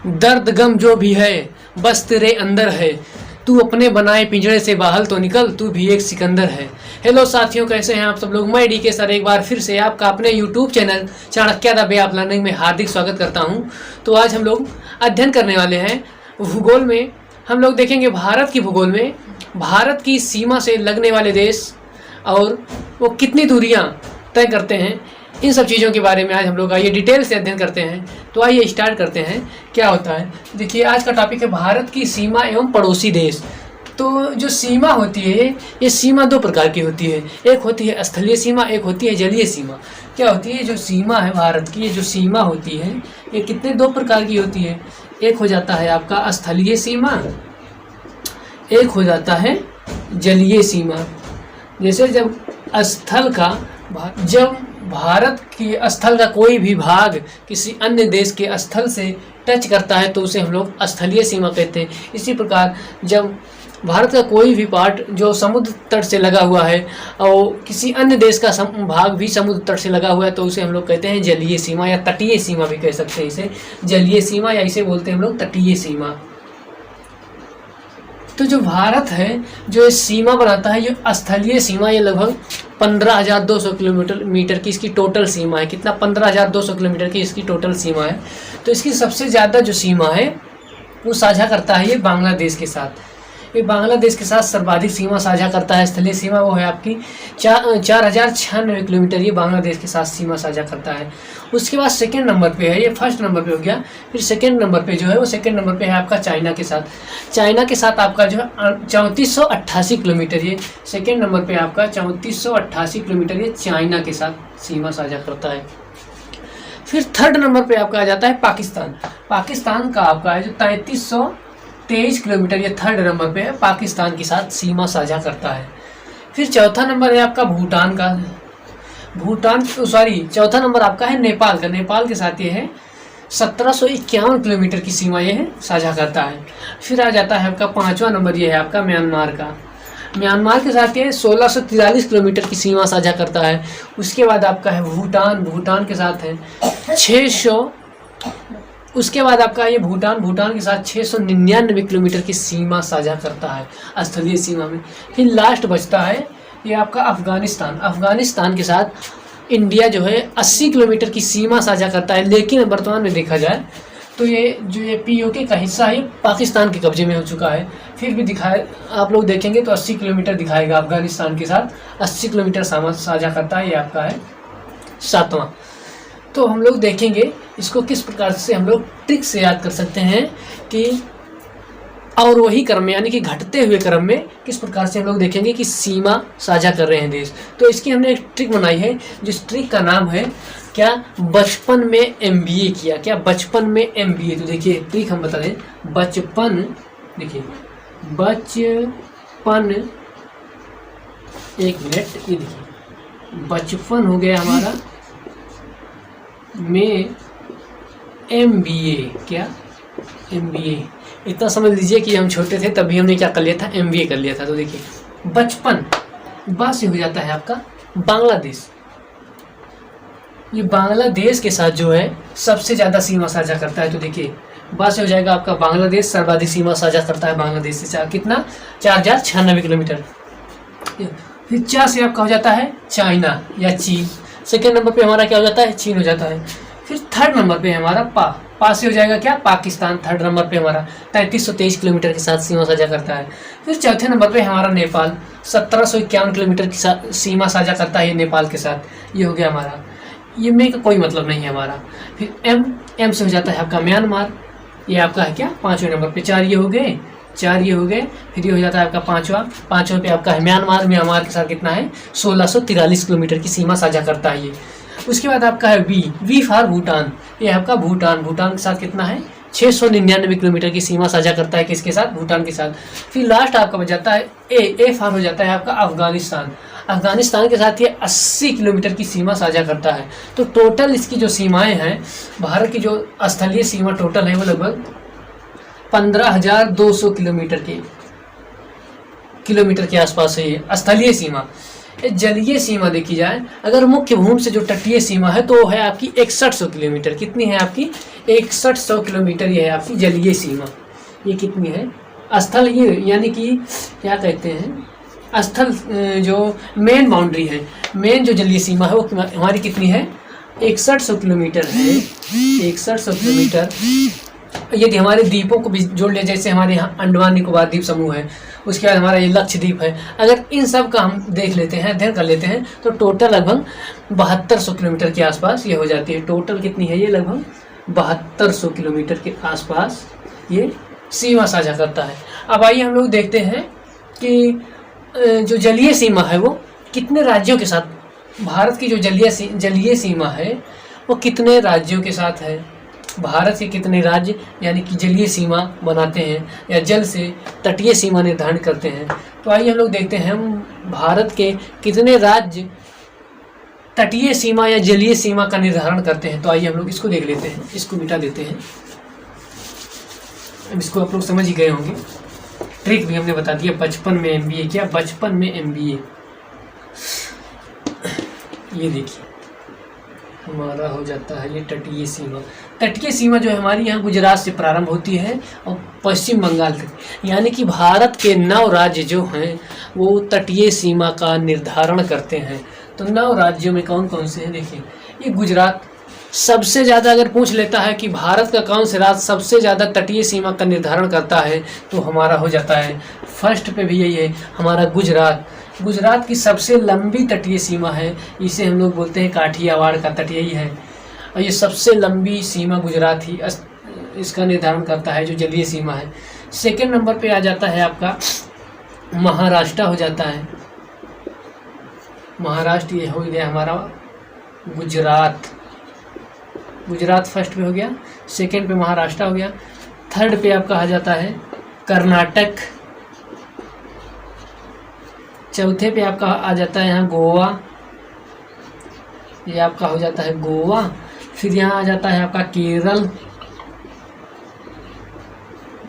दर्द गम जो भी है बस तेरे अंदर है, तू अपने बनाए पिंजरे से बाहर तो निकल, तू भी एक सिकंदर है। हेलो साथियों, कैसे हैं आप सब लोग। मैं DK सर एक बार फिर से आपका अपने YouTube channel Chanakya the way of learning में हार्दिक स्वागत करता हूं। तो आज हम लोग अध्ययन करने वाले हैं भूगोल में। हम लोग देखेंगे भारत की भूगोल में भारत की सीमा से लगने वाले देश और वो कितनी दूरियां तय करते हैं, इन सब चीज़ों के बारे में आज हम लोग आइए डिटेल से अध्ययन करते हैं। तो आइए स्टार्ट करते हैं क्या होता है। देखिए, आज का टॉपिक है भारत की सीमा एवं पड़ोसी देश। तो जो सीमा होती है, ये सीमा दो प्रकार की होती है। एक होती है स्थलीय सीमा, एक होती है जलीय सीमा। क्या होती है जो सीमा है भारत की, ये जो सीमा होती है ये कितने दो प्रकार की होती है। एक हो जाता है आपका स्थलीय सीमा, एक हो जाता है जलीय सीमा। जैसे जब भारत के स्थल का कोई भी भाग किसी अन्य देश के स्थल से टच करता है तो उसे हम लोग स्थलीय सीमा कहते हैं। इसी प्रकार जब भारत का कोई भी पार्ट जो समुद्र तट से लगा हुआ है और किसी अन्य देश का भाग भी समुद्र तट से लगा हुआ है तो उसे हम लोग कहते हैं जलीय सीमा या तटीय सीमा भी कह सकते हैं। इसे जलीय सीमा या इसे बोलते हैं हम लोग तटीय सीमा। तो जो भारत है जो सीमा बनाता है, ये स्थलीय सीमा, ये लगभग 15,200 किलोमीटर की इसकी टोटल सीमा है। कितना? 15,200 किलोमीटर की इसकी टोटल सीमा है। तो इसकी सबसे ज़्यादा जो सीमा है वो साझा करता है ये बांग्लादेश के साथ। ये बांग्लादेश के साथ सर्वाधिक सीमा साझा करता है। स्थलीय सीमा वो है आपकी 4,096 किलोमीटर, ये बांग्लादेश के साथ सीमा साझा करता है। उसके बाद सेकंड नंबर पे है, ये फर्स्ट नंबर पे हो गया। फिर सेकंड नंबर पे जो है वो सेकंड नंबर पे है आपका चाइना के साथ। चाइना के साथ आपका जो है 3488 किलोमीटर, ये सेकंड नंबर पे आपका 3488 किलोमीटर ये चाइना के साथ सीमा साझा करता है। फिर थर्ड नंबर पे आपका आ जाता है पाकिस्तान। पाकिस्तान का आपका है जो 3323 किलोमीटर, ये थर्ड नंबर पे है, पाकिस्तान के साथ सीमा साझा करता है। फिर चौथा नंबर है आपका भूटान का। चौथा नंबर आपका है नेपाल का। नेपाल के साथ ये है 1751 किलोमीटर की सीमा ये है साझा करता है। फिर आ जाता है आपका पांचवा नंबर, ये है आपका म्यांमार का। म्यांमार के साथ ये 1643 किलोमीटर की सीमा साझा करता है। उसके बाद आपका है भूटान के साथ है 600। उसके बाद आपका ये भूटान के साथ 699 किलोमीटर की सीमा साझा करता है स्थलीय सीमा में। फिर लास्ट बचता है ये आपका अफगानिस्तान के साथ इंडिया जो है 80 किलोमीटर की सीमा साझा करता है। लेकिन वर्तमान में देखा जाए तो ये जो ये POK का हिस्सा है पाकिस्तान के कब्जे में हो चुका है। फिर भी दिखाए आप लोग देखेंगे तो 80 किलोमीटर दिखाएगा। अफगानिस्तान के साथ 80 किलोमीटर साझा करता है। ये आपका है सातवां। तो हम लोग देखेंगे इसको किस प्रकार से हम लोग ट्रिक से याद कर सकते हैं कि और वही क्रम में यानी कि घटते हुए क्रम में किस प्रकार से हम लोग देखेंगे कि सीमा साझा कर रहे हैं देश। तो इसकी हमने एक ट्रिक बनाई है जिस ट्रिक का नाम है क्या, बचपन में MBA किया। क्या? बचपन में MBA। तो देखिए ट्रिक हम बता दें, बचपन, देखिए बचपन, एक मिनट, ये देखिए बचपन हो गया हमारा में MBA। क्या? MBA। इतना समझ लीजिए कि हम छोटे थे तभी हमने क्या कर लिया था, MBA कर लिया था। तो देखिए बचपन बात से हो जाता है आपका बांग्लादेश। ये बांग्लादेश के साथ जो है सबसे ज़्यादा सीमा साझा करता है। तो देखिए बात से हो जाएगा आपका बांग्लादेश सर्वाधिक सीमा साझा करता है बांग्लादेश से। कितना? 4096 किलोमीटर। फिर 4 से आपका हो जाता है चाइना या चीन। सेकेंड नंबर पे हमारा क्या हो जाता है, चीन हो जाता है। फिर थर्ड नंबर पे हमारा पास से हो जाएगा क्या, पाकिस्तान। थर्ड नंबर पे हमारा 3323 किलोमीटर के साथ सीमा साझा करता है। फिर चौथे नंबर पे हमारा नेपाल 1751 किलोमीटर की सीमा साझा करता है नेपाल के साथ। ये हो गया हमारा, ये में का कोई मतलब नहीं है हमारा। फिर एम से हो जाता है आपका म्यांमार। ये आपका है क्या, पाँचवें नंबर पे। चार ये हो गए। फिर ये हो जाता है आपका पाँचवा पे आपका है म्यांमार के साथ कितना है, 1643 किलोमीटर की सीमा साझा करता है ये। उसके बाद आपका है वी फॉर भूटान। ये आपका भूटान के साथ कितना है, 699 किलोमीटर की सीमा साझा करता है। किसके साथ? भूटान के साथ। फिर लास्ट आपका बच जाता है ए फॉर हो जाता है आपका अफगानिस्तान के साथ ये 80 किलोमीटर की सीमा साझा करता है। तो टोटल इसकी जो सीमाएं हैं, भारत की जो स्थलीय सीमा टोटल है वो लगभग 15,200 किलोमीटर के आसपास है ये स्थलीय सीमा। जलीय सीमा देखी जाए, अगर मुख्य भूमि से जो तटीय सीमा है तो है आपकी 6100 किलोमीटर। कितनी है आपकी? 6100 किलोमीटर ये है आपकी जलीय सीमा। ये कितनी है? स्थल ये यानी कि क्या कहते हैं, स्थल जो मेन बाउंड्री है, मेन जो जलीय सीमा है वो हमारी कितनी है? 6100 किलोमीटर है। 6100 किलोमीटर। यदि हमारे द्वीपों को भी जोड़ लिया, जैसे हमारे यहाँ अंडमान निकोबार द्वीप समूह है, उसके बाद हमारा ये लक्षद्वीप है, अगर इन सब का हम देख लेते हैं, अध्ययन कर लेते हैं, तो टोटल लगभग 7200 किलोमीटर के आसपास ये हो जाती है। टोटल कितनी है ये? लगभग 7200 किलोमीटर के आसपास ये सीमा साझा करता है। अब आइए हम लोग देखते हैं कि जो जलीय सीमा है वो कितने राज्यों के साथ, भारत की जो जलीय सीमा है वो कितने राज्यों के साथ है। भारत के कितने राज्य यानी कि जलीय सीमा बनाते हैं या जल से तटीय सीमा निर्धारण करते हैं। तो आइए हम लोग देखते हैं हम भारत के कितने राज्य तटीय सीमा या जलीय सीमा का निर्धारण करते हैं। तो आइए हम लोग इसको देख लेते हैं, इसको मिटा देते हैं। अब इसको आप लोग समझ ही गए होंगे, ट्रिक भी हमने बता दिया। 55 में MBA क्या? 55 में MBA। ये देखिए हमारा हो जाता है ये तटीय सीमा। तटीय सीमा जो है हमारी यहाँ गुजरात से प्रारंभ होती है और पश्चिम बंगाल तक, यानी कि भारत के 9 राज्य जो हैं वो तटीय सीमा का निर्धारण करते हैं। तो 9 राज्यों में कौन कौन से हैं? देखिए ये गुजरात सबसे ज़्यादा, अगर पूछ लेता है कि भारत का कौन से राज्य सबसे ज़्यादा तटीय सीमा का निर्धारण करता है तो हमारा हो जाता है फर्स्ट पे भी यही है हमारा गुजरात। गुजरात की सबसे लंबी तटीय सीमा है, इसे हम लोग बोलते हैं काठियावाड़ का तट, यही है। और ये सबसे लंबी सीमा गुजरात ही इसका निर्धारण करता है, जो जलीय सीमा है। सेकंड नंबर पे आ जाता है आपका महाराष्ट्र हो जाता है। महाराष्ट्र ये हो गया हमारा गुजरात। गुजरात फर्स्ट पे हो गया, सेकंड पे महाराष्ट्र हो गया, थर्ड पे आपका आ जाता है कर्नाटक, चौथे पे आपका आ जाता है यहाँ गोवा, ये आपका हो जाता है गोवा। फिर यहाँ आ जाता है आपका केरल,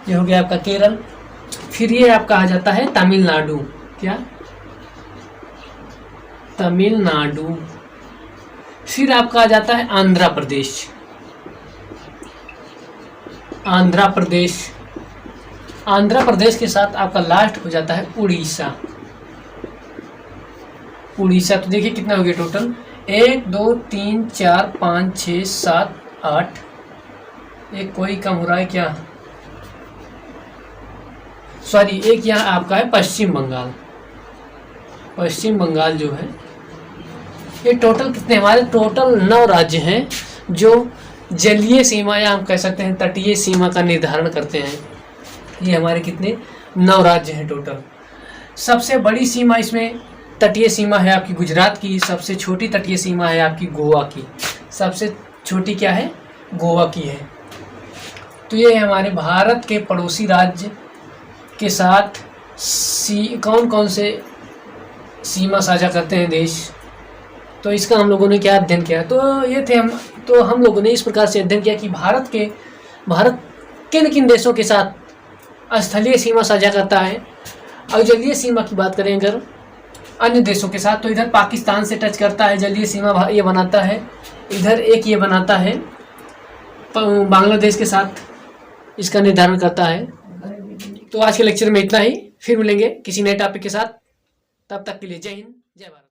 ये हो गया आपका केरल। फिर ये आपका आ जाता है तमिलनाडु, क्या? तमिलनाडु। फिर आपका आ जाता है आंध्र प्रदेश। आंध्र प्रदेश, आंध्र प्रदेश के साथ आपका लास्ट हो जाता है उड़ीसा। उड़ीसा तो देखिए कितना हो गया टोटल, 1 2 3 4 5 6 7 8, एक कोई कम हो रहा है क्या? सॉरी, एक यहाँ आपका है पश्चिम बंगाल। पश्चिम बंगाल जो है ये टोटल कितने हमारे? टोटल 9 राज्य हैं जो जलीय सीमा या हम कह सकते हैं तटीय सीमा का निर्धारण करते हैं। ये हमारे कितने? 9 राज्य हैं टोटल। सबसे बड़ी सीमा इसमें तटीय सीमा है आपकी गुजरात की, सबसे छोटी तटीय सीमा है आपकी गोवा की। सबसे छोटी क्या है? गोवा की है। तो ये हमारे भारत के पड़ोसी राज्य के साथ कौन कौन से सीमा साझा करते हैं देश, तो इसका हम लोगों ने क्या अध्ययन किया? तो ये थे हम लोगों ने इस प्रकार से अध्ययन किया कि भारत किन किन देशों के साथ स्थलीय सीमा साझा करता है। और जलीय सीमा की बात करें अगर अन्य देशों के साथ, तो इधर पाकिस्तान से टच करता है, जलीय सीमा ये बनाता है। इधर एक ये बनाता है बांग्लादेश के साथ, इसका निर्धारण करता है। तो आज के लेक्चर में इतना ही, फिर मिलेंगे किसी नए टॉपिक के साथ। तब तक के लिए जय हिंद, जय भारत।